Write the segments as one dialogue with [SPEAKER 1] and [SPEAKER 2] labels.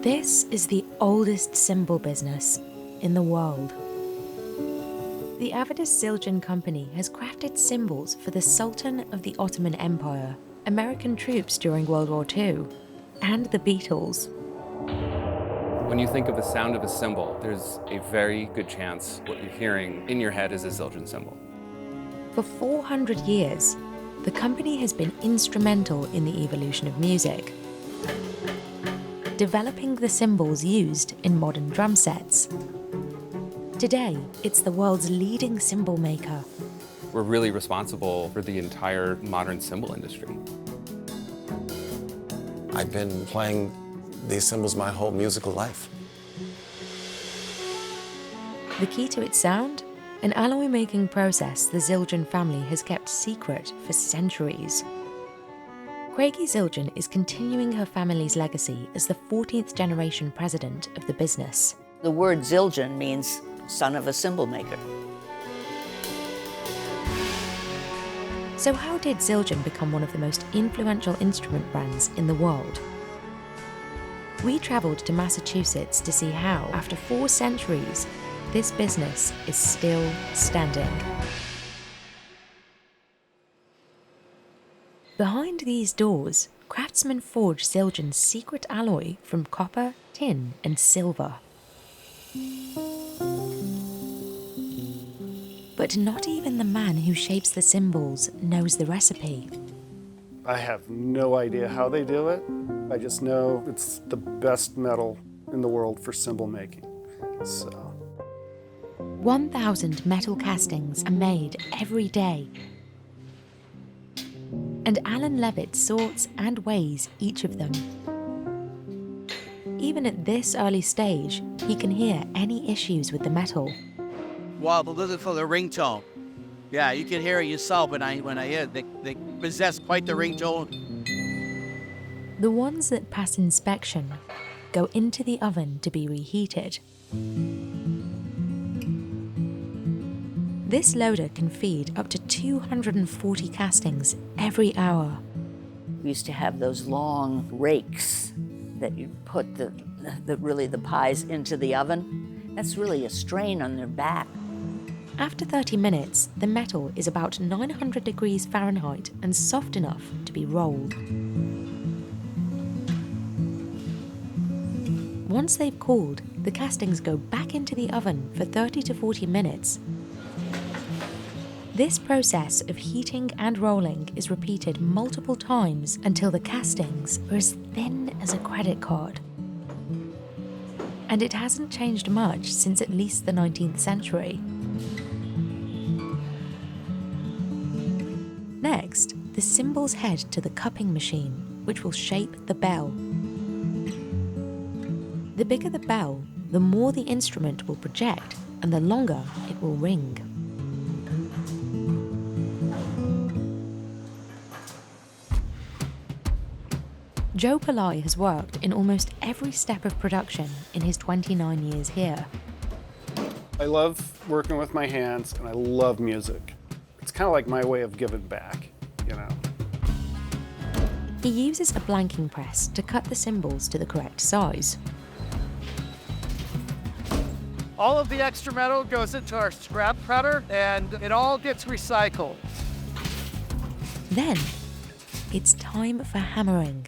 [SPEAKER 1] This is the oldest cymbal business in the world. The Avedis Zildjian company has crafted cymbals for the Sultan of the Ottoman Empire, American troops during World War II, and the Beatles.
[SPEAKER 2] When you think of the sound of a cymbal, there's a very good chance what you're hearing in your head is a Zildjian cymbal.
[SPEAKER 1] For 400 years, the company has been instrumental in the evolution of music, developing the cymbals used in modern drum sets. Today, it's the world's leading cymbal maker.
[SPEAKER 2] We're really responsible for the entire modern cymbal industry.
[SPEAKER 3] I've been playing these cymbals my whole musical life.
[SPEAKER 1] The key to its sound? An alloy-making process the Zildjian family has kept secret for centuries. Craigie Zildjian is continuing her family's legacy as the 14th generation president of the business.
[SPEAKER 4] The word Zildjian means son of a cymbal maker.
[SPEAKER 1] So how did Zildjian become one of the most influential instrument brands in the world? We travelled to Massachusetts to see how, after 4 centuries, this business is still standing. Behind these doors, craftsmen forge Zildjian's secret alloy from copper, tin, and silver. But not even the man who shapes the cymbals knows the recipe.
[SPEAKER 5] I have no idea how they do it. I just know it's the best metal in the world for cymbal making.
[SPEAKER 1] 1,000 metal castings are made every day. And Alan Levitt sorts and weighs each of them. Even at this early stage, he can hear any issues with the metal.
[SPEAKER 6] Wow, but listen for the ringtone. Yeah, you can hear it yourself when I hear it. They possess quite the ringtone.
[SPEAKER 1] The ones that pass inspection go into the oven to be reheated. This loader can feed up to 240 castings every hour.
[SPEAKER 4] We used to have those long rakes that you put the pies into the oven. That's really a strain on their back.
[SPEAKER 1] After 30 minutes, the metal is about 900 degrees Fahrenheit and soft enough to be rolled. Once they've cooled, the castings go back into the oven for 30 to 40 minutes. This process of heating and rolling is repeated multiple times until the castings are as thin as a credit card. And it hasn't changed much since at least the 19th century. Next, the cymbals head to the cupping machine, which will shape the bell. The bigger the bell, the more the instrument will project, and the longer it will ring. Joe Pillai has worked in almost every step of production in his 29 years here.
[SPEAKER 5] I love working with my hands and I love music. It's kind of like my way of giving back, you know.
[SPEAKER 1] He uses a blanking press to cut the cymbals to the correct size.
[SPEAKER 7] All of the extra metal goes into our scrap printer and it all gets recycled.
[SPEAKER 1] Then, it's time for hammering.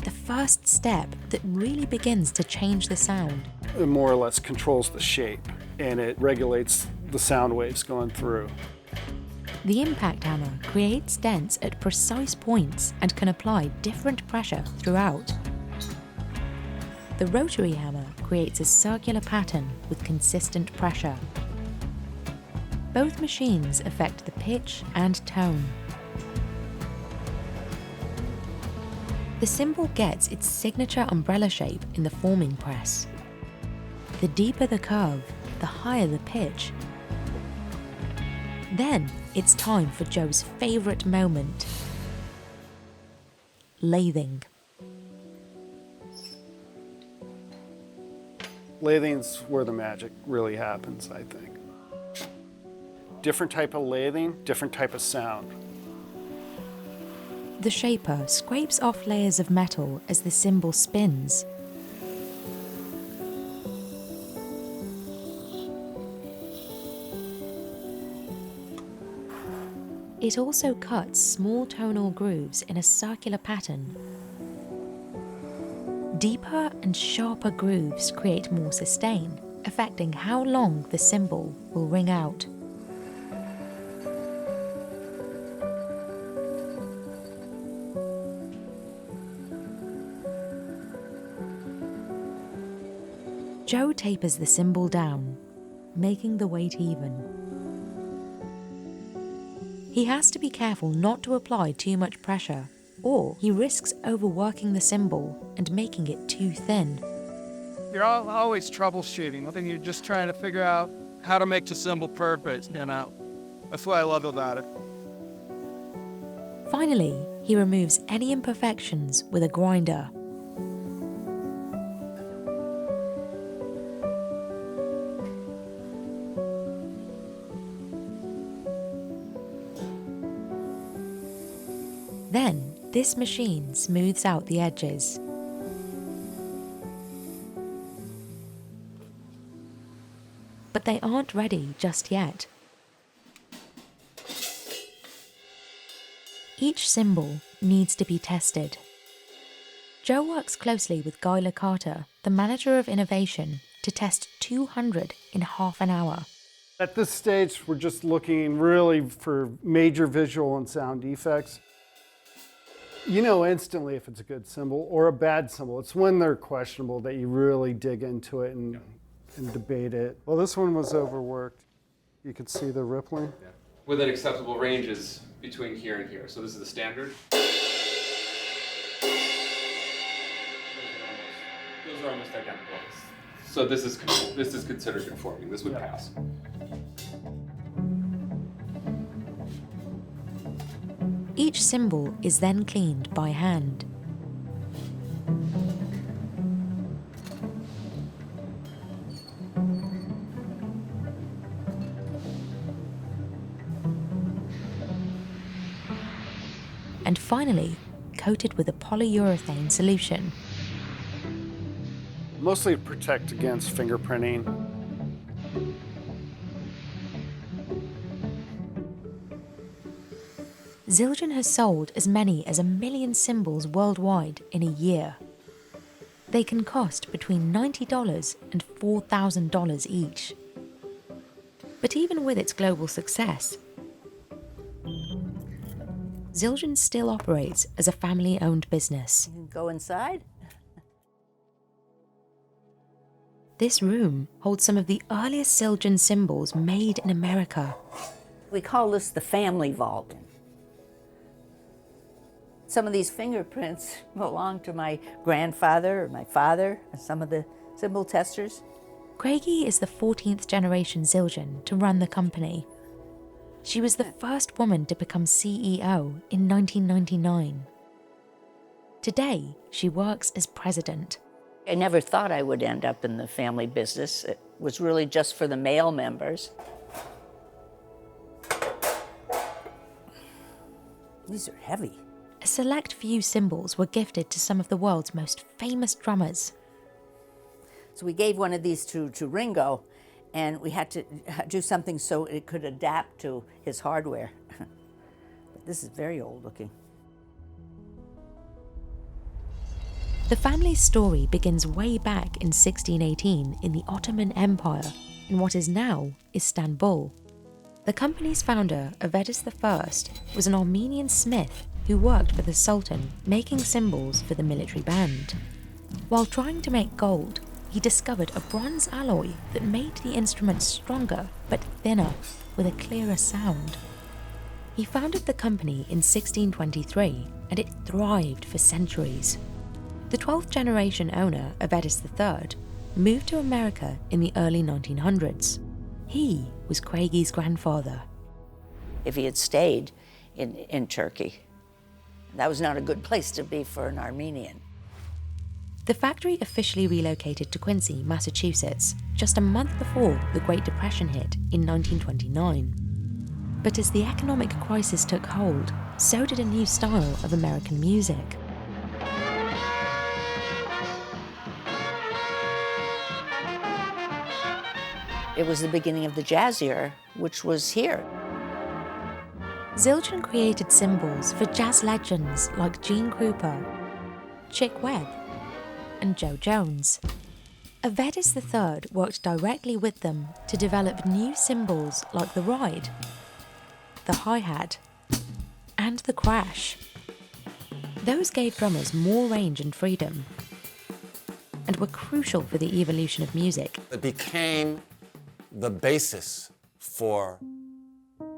[SPEAKER 1] The first step that really begins to change the sound.
[SPEAKER 5] It more or less controls the shape and it regulates the sound waves going through.
[SPEAKER 1] The impact hammer creates dents at precise points and can apply different pressure throughout. The rotary hammer creates a circular pattern with consistent pressure. Both machines affect the pitch and tone. The cymbal gets its signature umbrella shape in the forming press. The deeper the curve, the higher the pitch. Then it's time for Joe's favourite moment: lathing.
[SPEAKER 5] Lathing's where the magic really happens, I think. Different type of lathing, different type of sound.
[SPEAKER 1] The shaper scrapes off layers of metal as the cymbal spins. It also cuts small tonal grooves in a circular pattern. Deeper and sharper grooves create more sustain, affecting how long the cymbal will ring out. Joe tapers the cymbal down, making the weight even. He has to be careful not to apply too much pressure, or he risks overworking the cymbal and making it too thin.
[SPEAKER 7] You're always troubleshooting, and you're just trying to figure out how to make the cymbal perfect, you know. That's what I love about it.
[SPEAKER 1] Finally, he removes any imperfections with a grinder. Then, this machine smooths out the edges. But they aren't ready just yet. Each cymbal needs to be tested. Joe works closely with Guy Licata, the manager of innovation, to test 200 in half an hour.
[SPEAKER 5] At this stage, we're just looking really for major visual and sound defects. You know instantly if it's a good cymbal or a bad cymbal. It's when they're questionable that you really dig into it and debate it. Well, this one was overworked. You could see the rippling.
[SPEAKER 2] Yeah. With an acceptable ranges between here and here. So this is the standard. Those are almost identical. So this is considered conforming. This would pass.
[SPEAKER 1] Each cymbal is then cleaned by hand. And finally, coated with a polyurethane solution.
[SPEAKER 5] Mostly to protect against fingerprinting.
[SPEAKER 1] Zildjian has sold as many as 1 million cymbals worldwide in a year. They can cost between $90 and $4,000 each. But even with its global success, Zildjian still operates as a family-owned business.
[SPEAKER 4] You can go inside.
[SPEAKER 1] This room holds some of the earliest Zildjian cymbals made in America.
[SPEAKER 4] We call this the family vault. Some of these fingerprints belong to my grandfather or my father and some of the cymbal testers.
[SPEAKER 1] Craigie is the 14th generation Zildjian to run the company. She was the first woman to become CEO in 1999. Today, she works as president.
[SPEAKER 4] I never thought I would end up in the family business. It was really just for the male members. These are heavy.
[SPEAKER 1] A select few cymbals were gifted to some of the world's most famous drummers.
[SPEAKER 4] So we gave one of these to Ringo, and we had to do something so it could adapt to his hardware. But this is very old looking.
[SPEAKER 1] The family's story begins way back in 1618 in the Ottoman Empire, in what is now Istanbul. The company's founder, Avedis I, was an Armenian smith who worked for the Sultan, making cymbals for the military band. While trying to make gold, he discovered a bronze alloy that made the instrument stronger but thinner, with a clearer sound. He founded the company in 1623, and it thrived for centuries. The 12th generation owner, Avedis III, moved to America in the early 1900s. He was Craigie's grandfather.
[SPEAKER 4] If he had stayed in Turkey, that was not a good place to be for an Armenian.
[SPEAKER 1] The factory officially relocated to Quincy, Massachusetts, just a month before the Great Depression hit in 1929. But as the economic crisis took hold, so did a new style of American music.
[SPEAKER 4] It was the beginning of the jazz era, which was here.
[SPEAKER 1] Zildjian created cymbals for jazz legends like Gene Krupa, Chick Webb, and Joe Jones. Avedis III worked directly with them to develop new cymbals like the ride, the hi-hat, and the crash. Those gave drummers more range and freedom, and were crucial for the evolution of music.
[SPEAKER 3] It became the basis for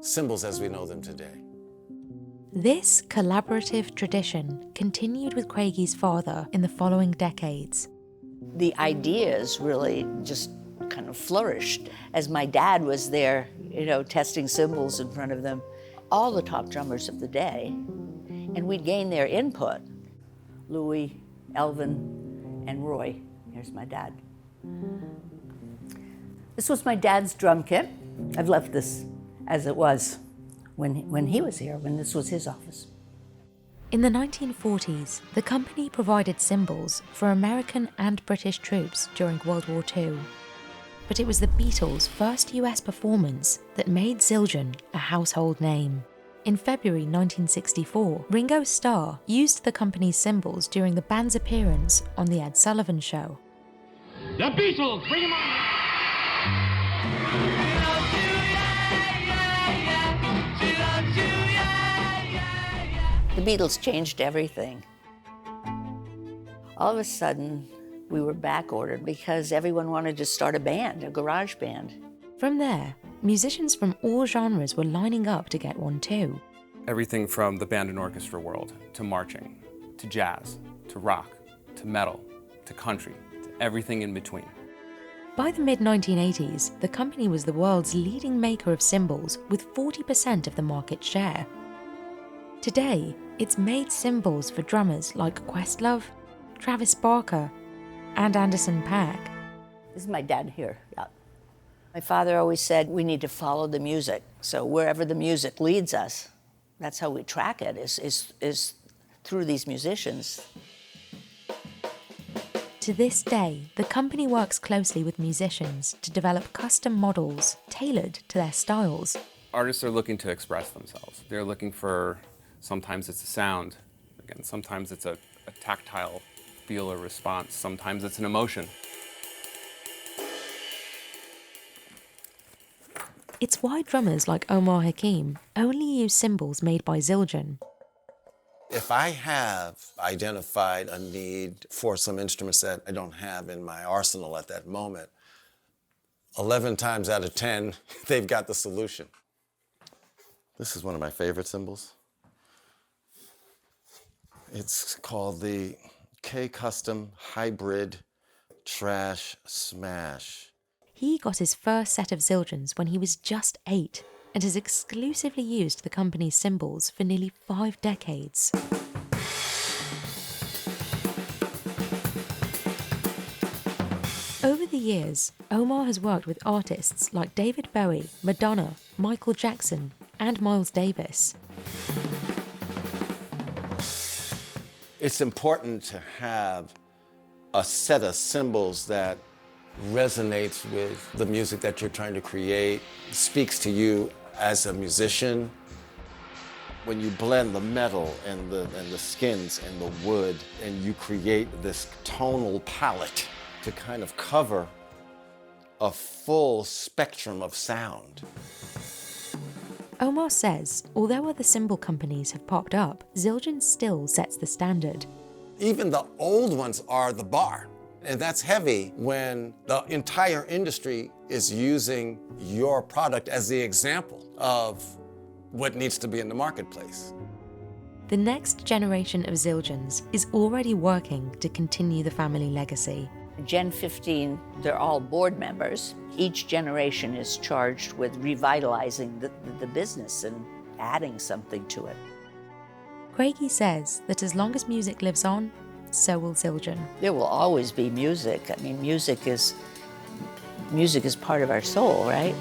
[SPEAKER 3] cymbals as we know them today.
[SPEAKER 1] This collaborative tradition continued with Craigie's father in the following decades.
[SPEAKER 4] The ideas really just kind of flourished as my dad was there, testing cymbals in front of them. All the top drummers of the day, and we'd gain their input. Louis, Elvin, and Roy. Here's my dad. This was my dad's drum kit. I've left this as it was when he was here, when this was his office.
[SPEAKER 1] In the 1940s, the company provided cymbals for American and British troops during World War II. But it was the Beatles' first US performance that made Zildjian a household name. In February 1964, Ringo Starr used the company's cymbals during the band's appearance on The Ed Sullivan Show.
[SPEAKER 8] The Beatles, bring them on!
[SPEAKER 4] The Beatles changed everything. All of a sudden, we were back ordered because everyone wanted to start a band, a garage band.
[SPEAKER 1] From there, musicians from all genres were lining up to get one too.
[SPEAKER 2] Everything from the band and orchestra world, to marching, to jazz, to rock, to metal, to country, to everything in between.
[SPEAKER 1] By the mid-1980s, the company was the world's leading maker of cymbals with 40% of the market share. Today, it's made cymbals for drummers like Questlove, Travis Barker, and Anderson .Paak.
[SPEAKER 4] This is my dad here. Yeah. My father always said we need to follow the music. So wherever the music leads us, that's how we track it, is through these musicians.
[SPEAKER 1] To this day, the company works closely with musicians to develop custom models tailored to their styles.
[SPEAKER 2] Artists are looking to express themselves. They're looking for, sometimes it's a sound, again, sometimes it's a tactile feel or response, sometimes it's an emotion.
[SPEAKER 1] It's why drummers like Omar Hakim only use cymbals made by Zildjian.
[SPEAKER 3] If I have identified a need for some instruments that I don't have in my arsenal at that moment, 11 times out of 10, they've got the solution. This is one of my favorite cymbals. It's called the K-Custom Hybrid Trash Smash.
[SPEAKER 1] He got his first set of Zildjians when he was just 8 and has exclusively used the company's cymbals for nearly 5 decades. Over the years, Omar has worked with artists like David Bowie, Madonna, Michael Jackson, and Miles Davis.
[SPEAKER 3] It's important to have a set of cymbals that resonates with the music that you're trying to create, speaks to you as a musician. When you blend the metal and the skins and the wood, and you create this tonal palette to kind of cover a full spectrum of sound.
[SPEAKER 1] Omar says, although other cymbal companies have popped up, Zildjian still sets the standard.
[SPEAKER 3] Even the old ones are the bar. And that's heavy when the entire industry is using your product as the example of what needs to be in the marketplace.
[SPEAKER 1] The next generation of Zildjians is already working to continue the family legacy.
[SPEAKER 4] Gen 15, they're all board members. Each generation is charged with revitalizing the business and adding something to it.
[SPEAKER 1] Craigie says that as long as music lives on, so will Zildjian.
[SPEAKER 4] There will always be music. I mean, music is part of our soul, right?